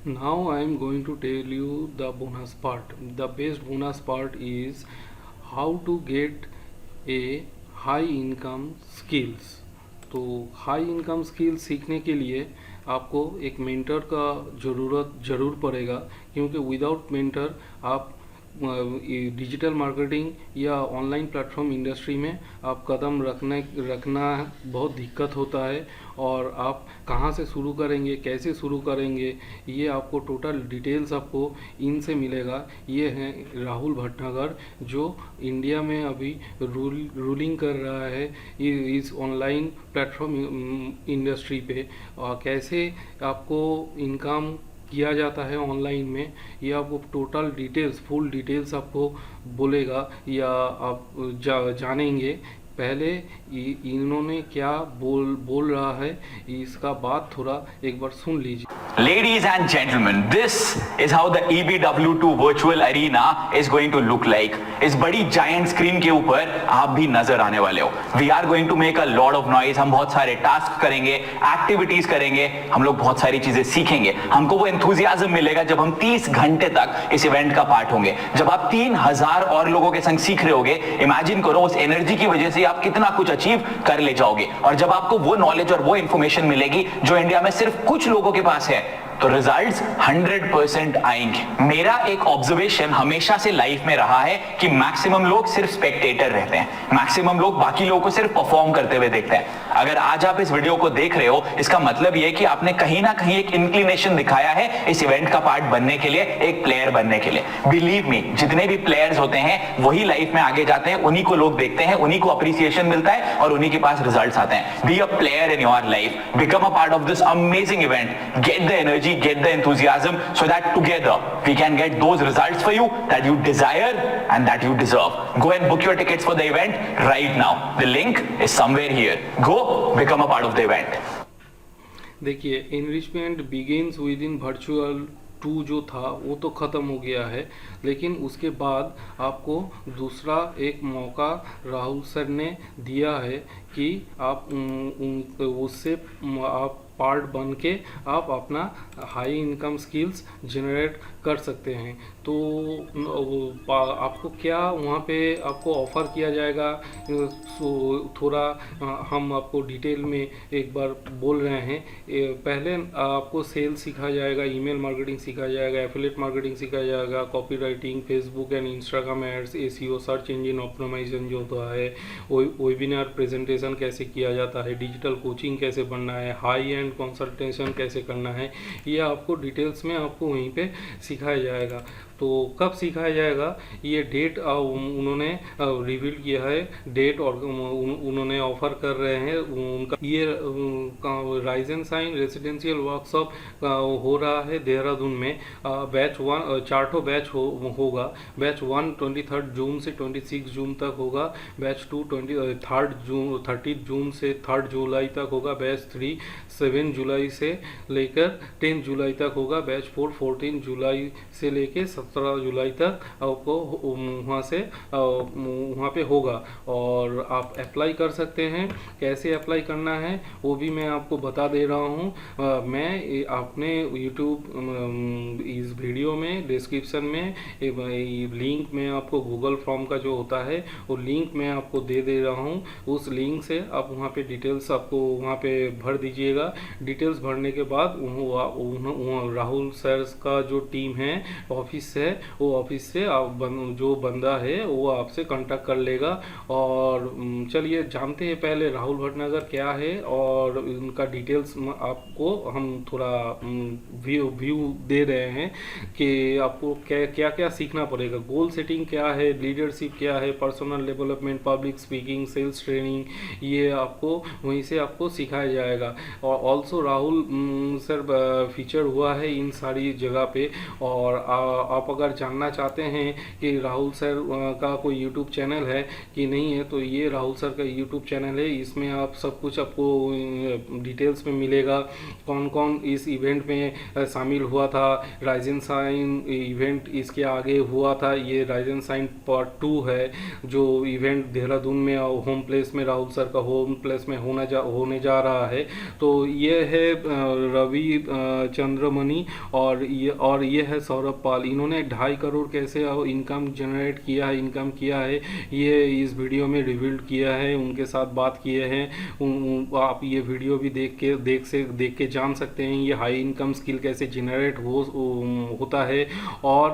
Now I am going to tell you the bonus part. The best bonus part is how to get a high income skills. तो high income skill सीखने के लिए आपको एक mentor का ज़रूरत ज़रूर पड़ेगा, क्योंकि विदाउट मेंटर आप डिजिटल मार्केटिंग या ऑनलाइन प्लेटफॉर्म इंडस्ट्री में आप कदम रखना बहुत दिक्कत होता है। और आप कहाँ से शुरू करेंगे, कैसे शुरू करेंगे, ये आपको टोटल डिटेल्स आपको इनसे मिलेगा। ये हैं राहुल भटनागर, जो इंडिया में अभी रूलिंग कर रहा है इस ऑनलाइन प्लेटफॉर्म इंडस्ट्री पे। कैसे आपको इनकम किया जाता है ऑनलाइन में, ये आपको टोटल डिटेल्स, फुल डिटेल्स आपको बोलेगा या आप जानेंगे। पहले इन्होंने क्या बोल रहा है, इसका बात थोड़ा एक बार सुन लीजिए। Ladies and gentlemen, this is how the EBW2 virtual arena is going to look like. इस बड़ी giant screen के ऊपर आप भी नजर आने वाले हो। We are going to make a lot of noise. हम बहुत सारे टास्क करेंगे, एक्टिविटीज करेंगे, हम लोग बहुत सारी चीजें सीखेंगे। हमको वो enthusiasm मिलेगा जब हम 30 घंटे तक इस इवेंट का पार्ट होंगे। जब आप 3000 और लोगों के संग सीख रहे होगे, इमेजिन करो उस एनर्जी की वजह से आप कितना कुछ अचीव कर ले जाओगे। और जब आपको वो नॉलेज और वो इंफॉर्मेशन मिलेगी जो इंडिया में सिर्फ कुछ लोगों के पास है, तो रिजल्ट्स 100% आएंगे। मेरा एक ऑब्जर्वेशन हमेशा से लाइफ में रहा है कि मैक्सिमम लोग सिर्फ स्पेक्टेटर रहते हैं, मैक्सिमम लोग बाकी लोगों को सिर्फ परफॉर्म करते हुए देखते हैं। अगर आज आप इस वीडियो को देख रहे हो, इसका मतलब यह है कि आपने कहीं ना कहीं एक इंक्लिनेशन दिखाया है इस इवेंट का पार्ट बनने के लिए, एक प्लेयर बनने के लिए। बिलीव मी, जितने भी प्लेयर्स होते हैं वही लाइफ में आगे जाते हैं, उन्हीं को लोग देखते हैं, उन्हीं को अप्रिसिएशन मिलता है और उन्हीं के पास रिजल्ट्स आते हैं। Be a player in your life, become a part of this amazing event, get the energy, get the enthusiasm, so that together we can get those results for you that you desire and that you deserve. Go and book your tickets for the event right now. The link is somewhere here. Go become a part of the event. देखिए, enrichment begins with in virtual 2 जो था वो तो ख़त्म हो गया है, लेकिन उसके बाद आपको दूसरा एक मौका राहुल सर ने दिया है कि आप उससे आप पार्ट बन के आप अपना हाई इनकम स्किल्स जनरेट कर सकते हैं। तो आपको क्या वहाँ पे आपको ऑफ़र किया जाएगा, थोड़ा हम आपको डिटेल में एक बार बोल रहे हैं। पहले आपको सेल्स सिखाया जाएगा, ईमेल मार्केटिंग सिखाया जाएगा, एफिलिएट मार्केटिंग सिखाया जाएगा, copy writing, Facebook and Instagram ads, SEO, search engine optimization जो होता है, वेबिनार प्रेजेंटेशन कैसे किया जाता है, डिजिटल कोचिंग कैसे बनना है, हाई एंड कंसल्टेशन कैसे करना है, ये आपको डिटेल्स में आपको वहीं पे सिखाया जाएगा। तो कब सिखाया जाएगा, ये डेट उन्होंने रिवील किया है, डेट और उन्होंने ऑफर कर रहे हैं उनका। ये rise and shine residential workshop हो रहा है देहरादून में। बैच 1 4 बैच होगा। बैच 1 23 जून से 26 जून तक होगा, बैच 2 30 जून से 3 जुलाई तक होगा, बैच 3 7 जुलाई से लेकर 10 जुलाई तक होगा, बैच 4 14 जुलाई से लेकर 17 जुलाई तक आपको वहाँ पे होगा। और आप अप्लाई कर सकते हैं। कैसे अप्लाई करना है वो भी मैं आपको बता दे रहा हूँ। मैं अपने यूट्यूब इस वीडियो में डिस्क्रिप्शन में लिंक में आपको गूगल फॉर्म का जो होता है वो लिंक मैं आपको दे रहा हूँ। उस लिंक से आप वहाँ पे डिटेल्स आपको वहाँ पे भर दीजिएगा। डिटेल्स भरने के बाद राहुल सर का जो टीम है, ऑफिस है, वो ऑफिस से आप जो बंदा है वो आपसे कांटेक्ट कर लेगा। और चलिए जानते हैं पहले राहुल भटनागर क्या है और उनका डिटेल्स आपको हम थोड़ा व्यू दे रहे हैं कि आपको क्या क्या सीखना पड़ेगा। गोल सेटिंग क्या है, लीडरशिप क्या है, personal development, public speaking, sales training, ये आपको वहीं से आपको सिखाया जाएगा। और ऑल्सो राहुल सर फीचर हुआ है इन सारी जगह पे। और आप आप अगर जानना चाहते हैं कि राहुल सर का कोई यूट्यूब चैनल है कि नहीं है, तो ये राहुल सर का यूट्यूब चैनल है। इसमें आप सब कुछ आपको डिटेल्स में मिलेगा, कौन कौन इस इवेंट में शामिल हुआ था। राइजन साइन इवेंट इसके आगे हुआ था, ये राइजन साइन पार्ट 2 है, जो इवेंट देहरादून में होम प्लेस में राहुल सर का होम प्लेस में होने जा रहा है। तो ये है रवि चंद्रमणि और ये है सौरभ पाल। इन्होंने 2.5 करोड़ कैसे इनकम जनरेट किया है ये इस वीडियो में रिवील्ड किया है, उनके साथ बात किए हैं। आप ये वीडियो भी देख के जान सकते हैं ये हाई इनकम स्किल कैसे जनरेट होता है। और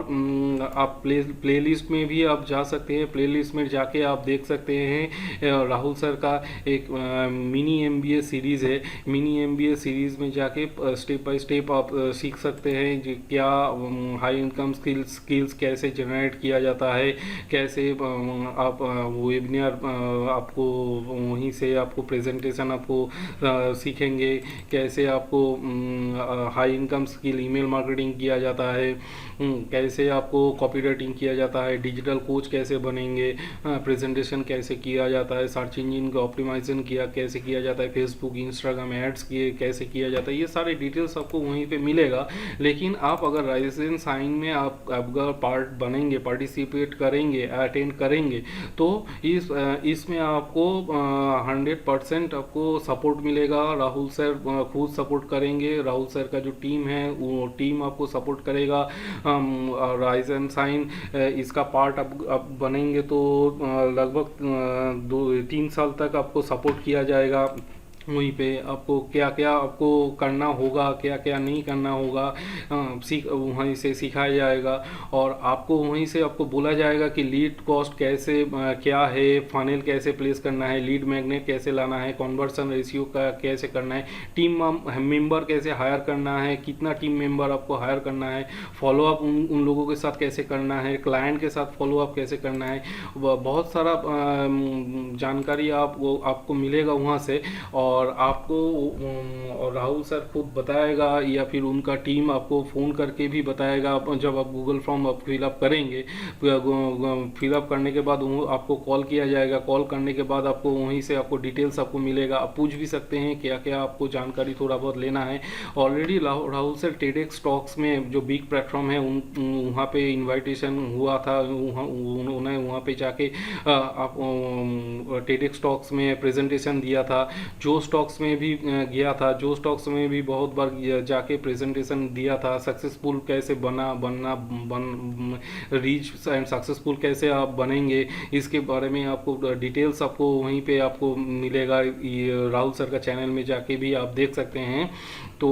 आप प्लेलिस्ट में भी आप जा सकते हैं, प्लेलिस्ट में जाके आप देख सकते हैं राहुल सर का एक मिनी MBA सीरीज़ है। मिनी MBA सीरीज़ में जाके स्टेप बाय स्टेप आप सीख सकते हैं क्या हाई इनकम स्किल्स कैसे जनरेट किया जाता है, कैसे आप वेबिनार आपको वहीं से आपको प्रेजेंटेशन आपको सीखेंगे, कैसे आपको high income skill email marketing किया जाता है, कैसे आपको कॉपी राइटिंग किया जाता है, डिजिटल कोच कैसे बनेंगे, प्रेजेंटेशन कैसे किया जाता है, सर्च इंजन का ऑप्टिमाइजेशन कैसे किया जाता है, फेसबुक इंस्टाग्राम एड्स कैसे किया जाता है, ये सारे डिटेल्स आपको वहीं पे मिलेगा। लेकिन आप अगर राइजन साइन में आप अगर पार्ट बनेंगे, पार्टिसिपेट करेंगे, अटेंड करेंगे, तो इसमें आपको 100% आपको सपोर्ट मिलेगा। राहुल सर खुद सपोर्ट करेंगे, राहुल सर का जो टीम है वो टीम आपको सपोर्ट करेगा। राइजन साइन इसका पार्ट अब बनेंगे तो लगभग 2-3 साल तक आपको सपोर्ट किया जाएगा। वहीं पे आपको क्या क्या आपको करना होगा, क्या क्या नहीं करना होगा, वहीं से सिखाया जाएगा। और आपको वहीं से आपको बोला जाएगा कि लीड कॉस्ट कैसे क्या है, फनेल कैसे प्लेस करना है, लीड मैग्नेट कैसे लाना है, कन्वर्सन रेशियो का कैसे करना है, टीम मेंबर कैसे हायर करना है, कितना टीम मेंबर आपको हायर करना है, फॉलोअप उन लोगों के साथ कैसे करना है, क्लाइंट के साथ फॉलोअप कैसे करना है। बहुत सारा जानकारी आपको मिलेगा वहाँ से। और आपको और राहुल सर खुद बताएगा या फिर उनका टीम आपको फ़ोन करके भी बताएगा। जब आप गूगल फॉर्म आप फिलअप करेंगे, फिलअप करने के बाद आपको कॉल किया जाएगा, कॉल करने के बाद आपको वहीं से आपको डिटेल्स आपको मिलेगा। आप पूछ भी सकते हैं क्या क्या आपको जानकारी थोड़ा बहुत लेना है। Already Rahul sir TEDx talks में जो बिग प्लेटफॉर्म है वहाँ पे इन्विटेशन हुआ था, उन्होंने वहाँ पे जाके आप टेडेक्स टॉक्स में प्रेजेंटेशन दिया था। जो स्टॉक्स में भी गया था, जो स्टॉक्स में भी बहुत बार जाके प्रेजेंटेशन दिया था। सक्सेसफुल कैसे रीच एंड सक्सेसफुल कैसे आप बनेंगे, इसके बारे में आपको डिटेल्स आपको वहीं पे आपको मिलेगा। राहुल सर का चैनल में जाके भी आप देख सकते हैं। तो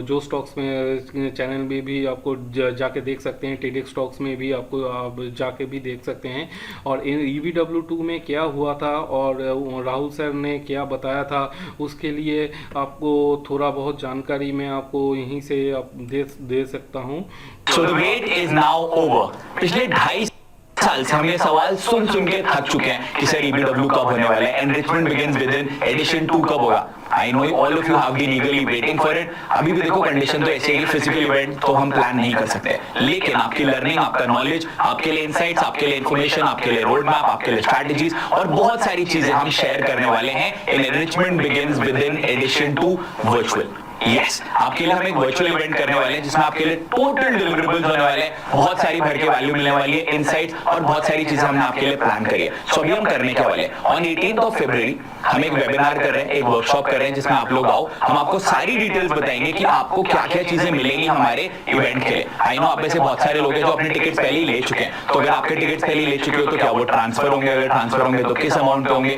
जो स्टॉक्स में चैनल में भी आपको जाके देख सकते हैं, टेडेक्स स्टॉक्स में भी आपको आप जाके भी देख सकते हैं। और EBW2 में क्या हुआ था और राहुल सर ने क्या बताया था, उसके लिए आपको थोड़ा बहुत जानकारी मैं आपको यहीं से दे सकता हूँ। So the wait is now over. पिछले 2.5 साल से हम ये सवाल सुन के थक चुके हैं कि सर EBW कब होने वाला है, एनरिचमेंट बिगिंस विदिन एडिशन 2 कब होगा। I know all of you have been eagerly waiting for it. अभी भी देखो कंडीशन तो ऐसे है कि फिजिकल इवेंट तो हम प्लान नहीं कर सकते, लेकिन आपकी लर्निंग, आपका नॉलेज, आपके लिए इनसाइट्स, आपके लिए इन्फॉर्मेशन, आपके लिए रोड मैप, आपके लिए स्ट्रैटेजीज और बहुत सारी चीजें हम शेयर करने वाले हैं इन enrichment begins within edition 2 virtual. Yes, आपके लिए हम एक वर्चुअल इवेंट करने वाले हैं जिसमें आपके लिए टोटल डिलीवरेबल्स होने वाले हैं, बहुत सारी भर के वैल्यू मिलने वाली है, इनसाइट्स और बहुत सारी चीजें हमने आपके लिए प्लान करी है। सो अभी हम करने के वाले हैं ऑन 18 फरवरी हम एक वेबिनार कर रहे हैं, एक वर्कशॉप कर रहे हैं जिसमें आप लोग आओ, हम आपको सारी डिटेल्स बताएंगे कि आपको क्या क्या चीजें मिलेंगी हमारे इवेंट के लिए। आई नो आप में से बहुत सारे लोग हैं जो अपने टिकट्स पहले ही ले चुके हैं, तो अगर आपके टिकट्स पहले ही ले चुके हो तो क्या वो ट्रांसफर होंगे, अगर ट्रांसफर होंगे तो किस अमाउंट पे होंगे,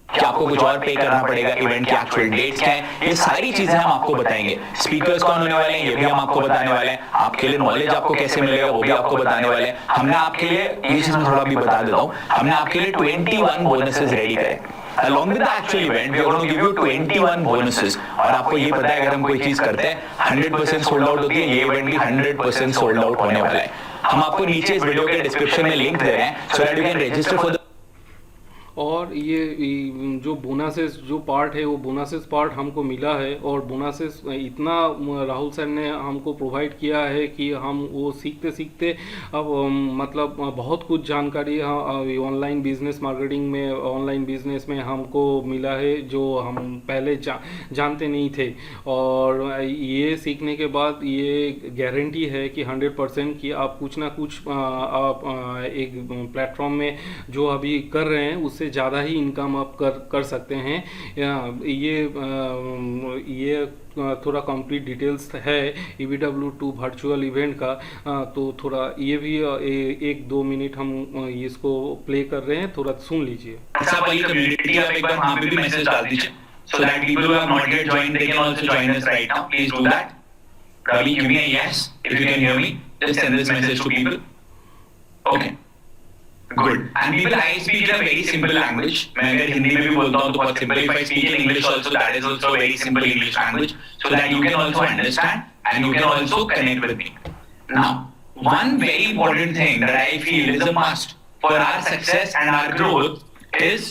क्या आपको कुछ और पे करना पड़ेगा, इवेंट के एक्चुअल डेट्स क्या हैं, ये सारी चीजें हम आपको बताएंगे। स्पीकर्स कौन होने वाले हैं ये भी हम आपको बताने वाले हैं, आपके लिए नॉलेज आपको कैसे मिलेगा वो भी आपको बताने वाले हैं। हमने आपके लिए ये चीज मैं थोड़ा भी बता देता हूँ, हमने आपके लिए 21 बोनसेस रेडी करे along with the actual event. We are going to give you 21 bonuses. और आपको ये पता है अगर हम कोई चीज करते हैं 100% सोल्ड आउट होती है, ये इवेंट भी 100% सोल्ड आउट होने वाला है। हम आपको नीचे इस वीडियो के डिस्क्रिप्शन में लिंक दे रहे हैं so that you can register for the और ये जो बोनसेस जो पार्ट है वो बोनसेस पार्ट हमको मिला है, और बोनसेस इतना राहुल सर ने हमको प्रोवाइड किया है कि हम वो सीखते सीखते अब मतलब बहुत कुछ जानकारी ऑनलाइन बिजनेस मार्केटिंग में, ऑनलाइन बिजनेस में हमको मिला है जो हम पहले जानते नहीं थे। और ये सीखने के बाद ये गारंटी है कि 100% कि आप कुछ ना कुछ आप एक प्लेटफॉर्म में जो अभी कर रहे हैं उससे ज़्यादा ही इनकम आप कर सकते हैं। ये थोड़ा कंप्लीट डिटेल्स है EBW2 वर्चुअल इवेंट का। तो थोड़ा ये भी 1-2 मिनट हम इसको प्ले कर रहे हैं, थोड़ा सुन लीजिए। WhatsApp वाली कम्युनिटी आप एक बार वहां पे भी मैसेज डाल दीजिए, so that people who have not yet joined they can also join us right now. Please do that. Ravi, give me a yes if you can hear me. Just send this message to people. Okay. Good. And people, I speak in a very simple language. मैं अगर हिंदी में भी बोलता हूँ तो बहुत simple. If I speak in English also, that is also a very simple English language, so that you can also understand and you can also connect with me. Now, one very important thing that I feel is a must for our success and our growth is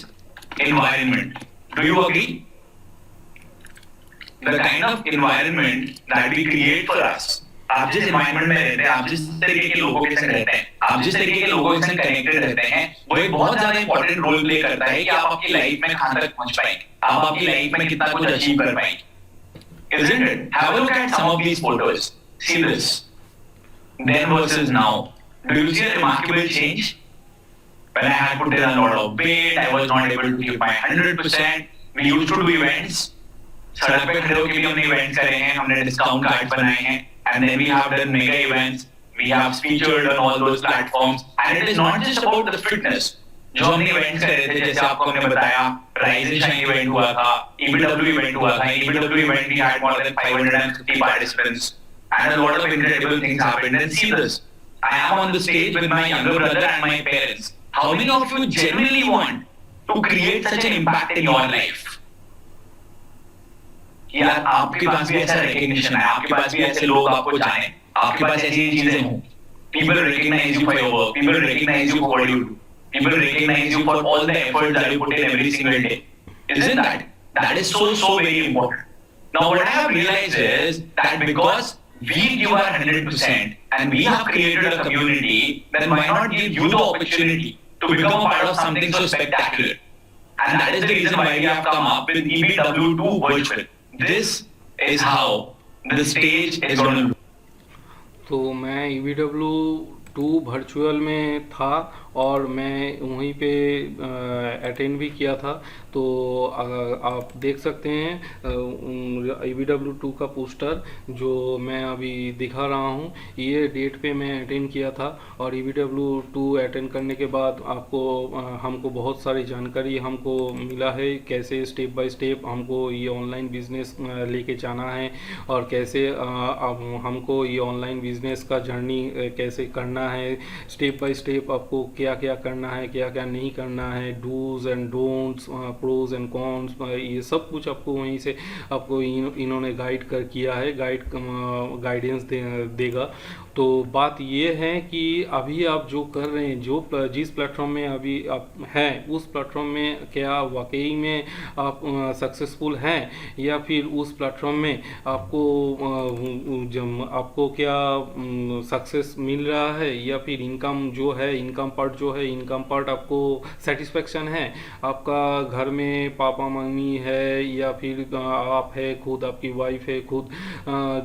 environment. Do you agree? The kind of environment that we create for us. आप जिस environment में रहते हैं, आप जिस तरीके के लोगों के संग रहते हैं, आप जिस तरीके के लोगों के संग कनेक्टेड रहते हैं, वो एक बहुत ज्यादा इंपॉर्टेंट रोल प्ले करता है कि आप आपकी लाइफ में कहां तक पहुंच पाएंगे, आप आपकी लाइफ में कितना कुछ अचीव कर पाएंगे। Isn't it? Have a look at some of these photos. See this. Then versus now. Do you see a remarkable change? When I had put in a lot of weight, I was not able to give my 100%. We used to do events. सड़क पे खड़े होकर भी हमने events करे हैं, हमने discount card बनाए हैं, and then we have done mega events. We have featured on all those platforms, and it is not just about the fitness. जो हमने इवेंट्स करे थे, जैसे आपको हमने बताया, Rise and Shine इवेंट हुआ था, EBW इवेंट हुआ था, EBW event we had more than 550 participants, and a lot of incredible things happened. And see this, I am on the stage with my younger brother and my parents. How many of you genuinely want to create such an impact in your life? यार आपके पास भी ऐसा recognition है, आपके पास भी ऐसे लोग आपको जाने, आपके पास ऐसी चीजें हों, people recognize you for your work, people recognize you for what you do, people recognize you for all the effort that you put in every single day. Isn't that is so very important. Now what I have realized is that because we give our 100% and we have created a community, then why not give you the opportunity to become a part of something so spectacular? And that is the reason why we have come up with EBW2 virtual. This is how the stage is going to look. तो मैं EBW2 virtual में था और मैं वहीं पे attend भी किया था। तो आप देख सकते हैं EBW2 का पोस्टर जो मैं अभी दिखा रहा हूँ, ये डेट पे मैं अटेंड किया था। और EBW2 अटेंड करने के बाद हमको बहुत सारी जानकारी हमको मिला है, कैसे स्टेप बाय स्टेप हमको ये ऑनलाइन बिजनेस लेके जाना है, और कैसे हमको ये ऑनलाइन बिजनेस का जर्नी कैसे करना है, स्टेप बाय स्टेप आपको क्या क्या करना है, क्या क्या नहीं करना है, dos and don'ts, pros and cons, ये सब कुछ आपको वहीं से आपको इन्होंने गाइड किया है, गाइडेंस देगा। तो बात ये है कि अभी आप जो कर रहे हैं, जिस प्लेटफॉर्म में अभी आप हैं, उस प्लेटफॉर्म में क्या वाकई में आप सक्सेसफुल हैं, या फिर उस प्लेटफॉर्म में आपको क्या सक्सेस मिल रहा है, या फिर इनकम पार्ट आपको सेटिस्फेक्शन है, आपका घर में पापा मम्मी है, या फिर आप है खुद, आपकी वाइफ है खुद,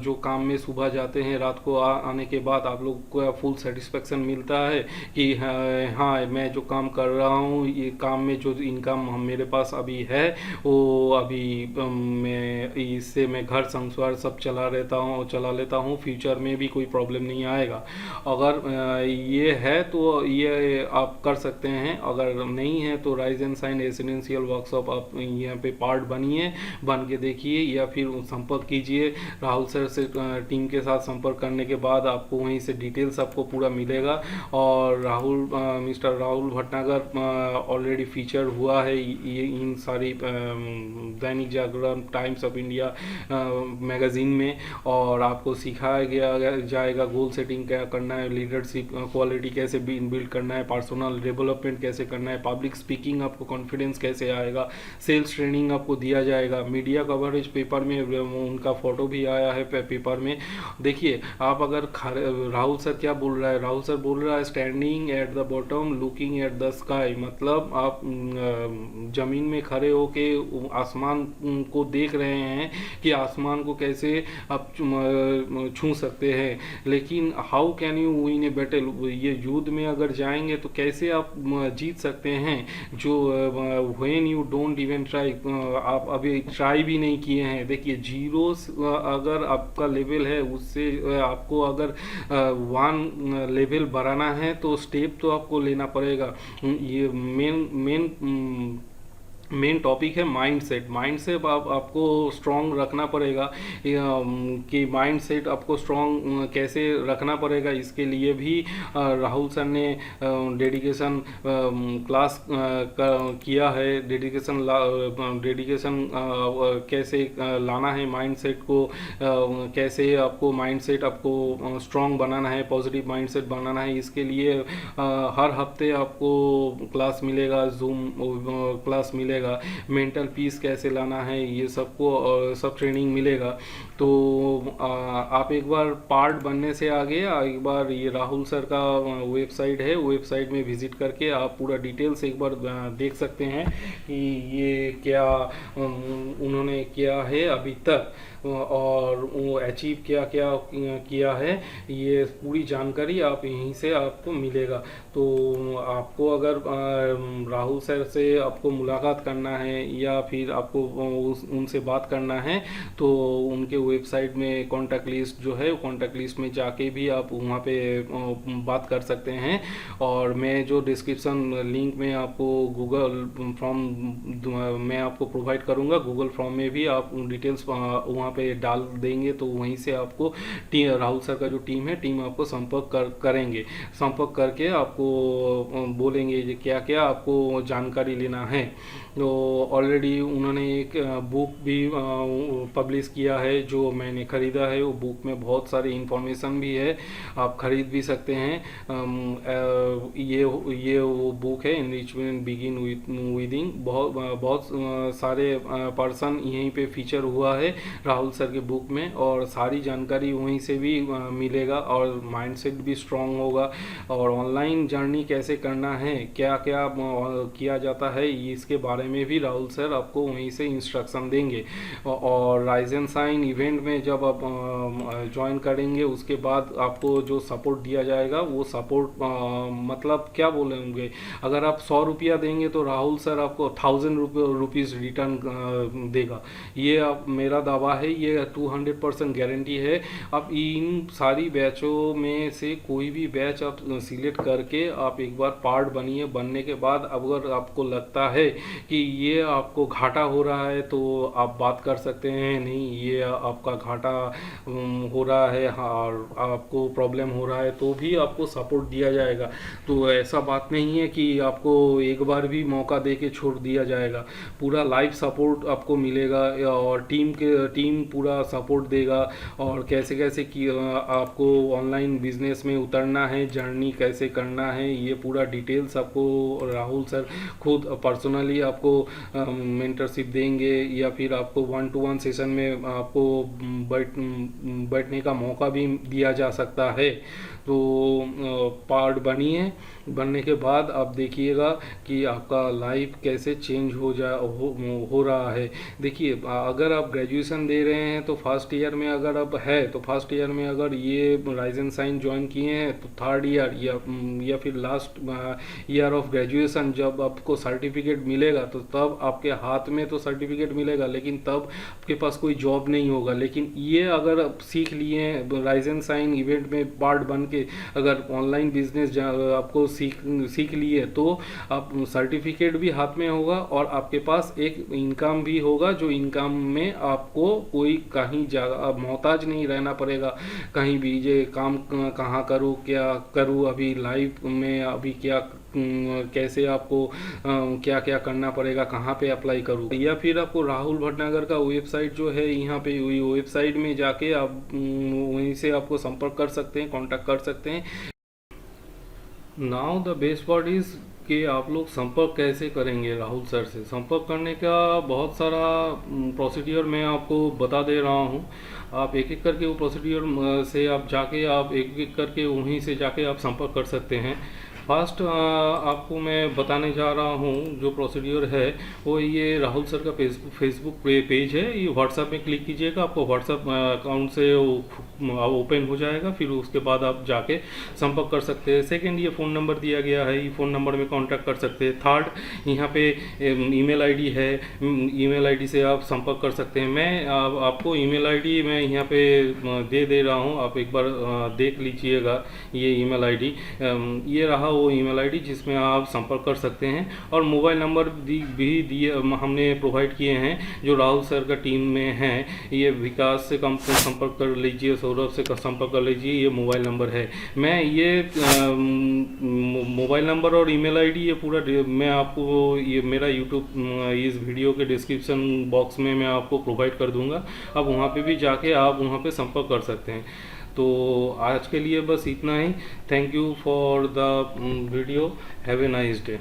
जो काम में सुबह जाते हैं, रात को आने के बाद आप लोग को फुल सेटिस्फेक्शन मिलता है कि हाँ मैं जो काम कर रहा हूँ, ये काम में जो इनकम मेरे पास अभी है वो अभी मैं इससे मैं घर संसार सब चला लेता हूँ, फ्यूचर में भी कोई प्रॉब्लम नहीं आएगा। अगर ये है तो ये आप कर सकते हैं, अगर नहीं है तो rise and shine residential workshop आप यहाँ पे पार्ट बन के देखिए, या फिर संपर्क कीजिए राहुल सर से। टीम के साथ संपर्क करने के बाद आप आपको वहीं से डिटेल्स आपको पूरा मिलेगा। और mister Rahul Bhatnagar already feature हुआ है ये इन सारी Dainik Jagran, times of India magazine में, और आपको सिखाया गया जाएगा गोल सेटिंग क्या करना है, लीडरशिप क्वालिटी कैसे बिल्ड करना है, पर्सनल डेवलपमेंट कैसे करना है, पब्लिक स्पीकिंग आपको कॉन्फिडेंस कैसे आएगा, सेल्स ट्रेनिंग आपको दिया जाएगा। मीडिया कवरेज पेपर में उनका फोटो भी आया है पेपर में। देखिए आप अगर राहुल सर क्या बोल रहा है, राहुल सर बोल रहा है standing at the bottom looking at the sky, मतलब आप जमीन में खड़े होके आसमान को देख रहे हैं कि आसमान को कैसे आप छू सकते हैं। लेकिन how can you win a battle, ये युद्ध में अगर जाएंगे तो कैसे आप जीत सकते हैं, जो when you don't even try, आप अभी ट्राई भी नहीं किए हैं। देखिए जीरो अगर आपका लेवल है, उससे आपको अगर 1 लेवल बढ़ाना है तो स्टेप तो आपको लेना पड़ेगा। ये मेन टॉपिक है माइंडसेट। माइंडसेट आपको स्ट्रॉन्ग रखना पड़ेगा कि माइंडसेट आपको स्ट्रॉन्ग कैसे रखना पड़ेगा, इसके लिए भी राहुल सर ने डेडिकेशन क्लास किया है। डेडिकेशन कैसे लाना है माइंडसेट को, कैसे आपको माइंडसेट आपको स्ट्रॉन्ग बनाना है, पॉजिटिव माइंडसेट बनाना है, इसके लिए हर हफ्ते आपको क्लास मिलेगा, जूम क्लास मिलेगा। मेंटल पीस कैसे लाना है ये सबको सब ट्रेनिंग मिलेगा। तो आप एक बार पार्ट बनने से आगे एक बार ये राहुल सर का वेबसाइट है, वेबसाइट में विजिट करके आप पूरा डिटेल्स एक बार देख सकते हैं कि ये क्या उन्होंने किया है अभी तक और वो अचीव क्या क्या किया है, ये पूरी जानकारी आप यहीं से आपको मिलेगा। तो आपको अगर राहुल सर से आपको मुलाकात करना है या फिर आपको उनसे बात करना है तो उनके वेबसाइट में कॉन्टैक्ट लिस्ट जो है, कॉन्टैक्ट लिस्ट में जाके भी आप वहाँ पे बात कर सकते हैं। और मैं जो डिस्क्रिप्शन लिंक में आपको गूगल फॉर्म मैं आपको प्रोवाइड करूँगा, गूगल फॉर्म में भी आप डिटेल्स वहाँ पे डाल देंगे तो वहीं से आपको राहुल सर का जो टीम है, टीम आपको संपर्क करेंगे। संपर्क करके आपको बोलेंगे कि क्या क्या आपको जानकारी लेना है। तो ऑलरेडी उन्होंने एक बुक भी पब्लिश किया है जो मैंने ख़रीदा है। वो बुक में बहुत सारी इंफॉर्मेशन भी है, आप ख़रीद भी सकते हैं। ये वो बुक है इनरिचमेंट बिगिन विदिंग। बहुत सारे पर्सन यहीं पे फीचर हुआ है राहुल सर के बुक में, और सारी जानकारी वहीं से भी मिलेगा और माइंडसेट भी स्ट्रांग होगा। और ऑनलाइन जर्नी कैसे करना है, क्या क्या किया जाता है, इसके बारे में भी राहुल सर आपको वहीं से इंस्ट्रक्शन देंगे। और राइज एंड शाइन इवेंट में जब आप ज्वाइन करेंगे उसके बाद आपको जो सपोर्ट दिया जाएगा वो सपोर्ट मतलब क्या बोलेंगे, अगर आप 100 रुपया देंगे तो राहुल सर आपको 1000 रुपीज़ रिटर्न देगा। ये आप मेरा दावा है, ये 200% गारंटी है। आप इन सारी बैचों में से कोई भी बैच आप सिलेक्ट करके आप एक बार पार्ट बनिए। बनने के बाद अगर आपको लगता है कि ये आपको घाटा हो रहा है तो आप बात कर सकते हैं, नहीं ये आपका घाटा हो रहा है और आपको प्रॉब्लम हो रहा है तो भी आपको सपोर्ट दिया जाएगा। तो ऐसा बात नहीं है कि आपको एक बार भी मौका दे के छोड़ दिया जाएगा, पूरा लाइव सपोर्ट आपको मिलेगा और टीम पूरा सपोर्ट देगा। और कैसे कैसे कि आपको ऑनलाइन बिजनेस में उतरना है, जर्नी कैसे करना है, ये पूरा डिटेल्स आपको राहुल सर खुद पर्सनली आपको मेंटरशिप देंगे या फिर आपको 1-to-1 सेशन में आपको बैठने का मौका भी दिया जा सकता है। तो पार्ट बनिए, बनने के बाद आप देखिएगा कि आपका लाइफ कैसे चेंज हो रहा है। देखिए अगर आप ग्रेजुएशन दे रहे हैं तो फर्स्ट ईयर में अगर आप है तो फर्स्ट ईयर में अगर ये राइज एंड शाइन ज्वाइन किए हैं तो थर्ड ईयर या फिर लास्ट ईयर ऑफ ग्रेजुएशन जब आपको सर्टिफिकेट मिलेगा तो तब आपके हाथ में तो सर्टिफिकेट मिलेगा लेकिन तब आपके पास कोई जॉब नहीं होगा। लेकिन ये अगर आप सीख लिए राइज एंड शाइन इवेंट में पार्ट बन के अगर ऑनलाइन बिजनेस आपको सीख लिए तो आप सर्टिफिकेट भी हाथ में होगा और आपके पास एक इनकम भी होगा, जो इनकम में आपको कोई कहीं जगह मोहताज नहीं रहना पड़ेगा। कहीं भी ये काम कहाँ करूँ, क्या करूँ, अभी लाइफ में अभी क्या कैसे आपको क्या क्या करना पड़ेगा, कहाँ पे अप्लाई करूँ, या फिर आपको राहुल भटनागर का वेबसाइट जो है यहाँ पे वेबसाइट में जाके आप वहीं से आपको संपर्क कर सकते हैं, कांटेक्ट कर सकते हैं। Now the best part is कि आप लोग संपर्क कैसे करेंगे राहुल सर से। संपर्क करने का बहुत सारा प्रोसीड्यूर मैं आपको बता दे रहा हूँ। आप एक एक करके वो प्रोसीड्यूर से आप जाके आप एक एक करके वहीं से जाके आप संपर्क कर सकते हैं। फर्स्ट आपको मैं बताने जा रहा हूँ जो प्रोसीड्यूर है वो ये राहुल सर का फेसबुक पेज है। ये व्हाट्सएप में क्लिक कीजिएगा, आपको व्हाट्सएप अकाउंट से ओपन हो जाएगा। फिर उसके बाद आप जाके संपर्क कर सकते हैं। सेकंड, ये फ़ोन नंबर दिया गया है, ये फ़ोन नंबर में कांटेक्ट कर सकते हैं। थर्ड, यहाँ पे ईमेल आईडी है, ईमेल आईडी से आप संपर्क कर सकते हैं। मैं आपको ईमेल आईडी मैं यहाँ पे दे रहा हूँ, आप एक बार देख लीजिएगा। ये ईमेल आईडी ये रहा वो ईमेल आईडी जिसमें आप संपर्क कर सकते हैं। और मोबाइल नंबर भी दिए हमने प्रोवाइड किए हैं जो राहुल सर का टीम में हैं। ये विकास से संपर्क कर लीजिए, सौरभ से संपर्क कर लीजिए, ये मोबाइल नंबर है। मैं ये मोबाइल नंबर और ईमेल आईडी ये पूरा मैं आपको ये मेरा यूट्यूब इस वीडियो के डिस्क्रिप्शन बॉक्स में मैं आपको प्रोवाइड कर दूंगा। अब वहाँ पे भी जाके आप वहाँ पे संपर्क कर सकते हैं। तो आज के लिए बस इतना ही। Thank you for the video. Have a nice day.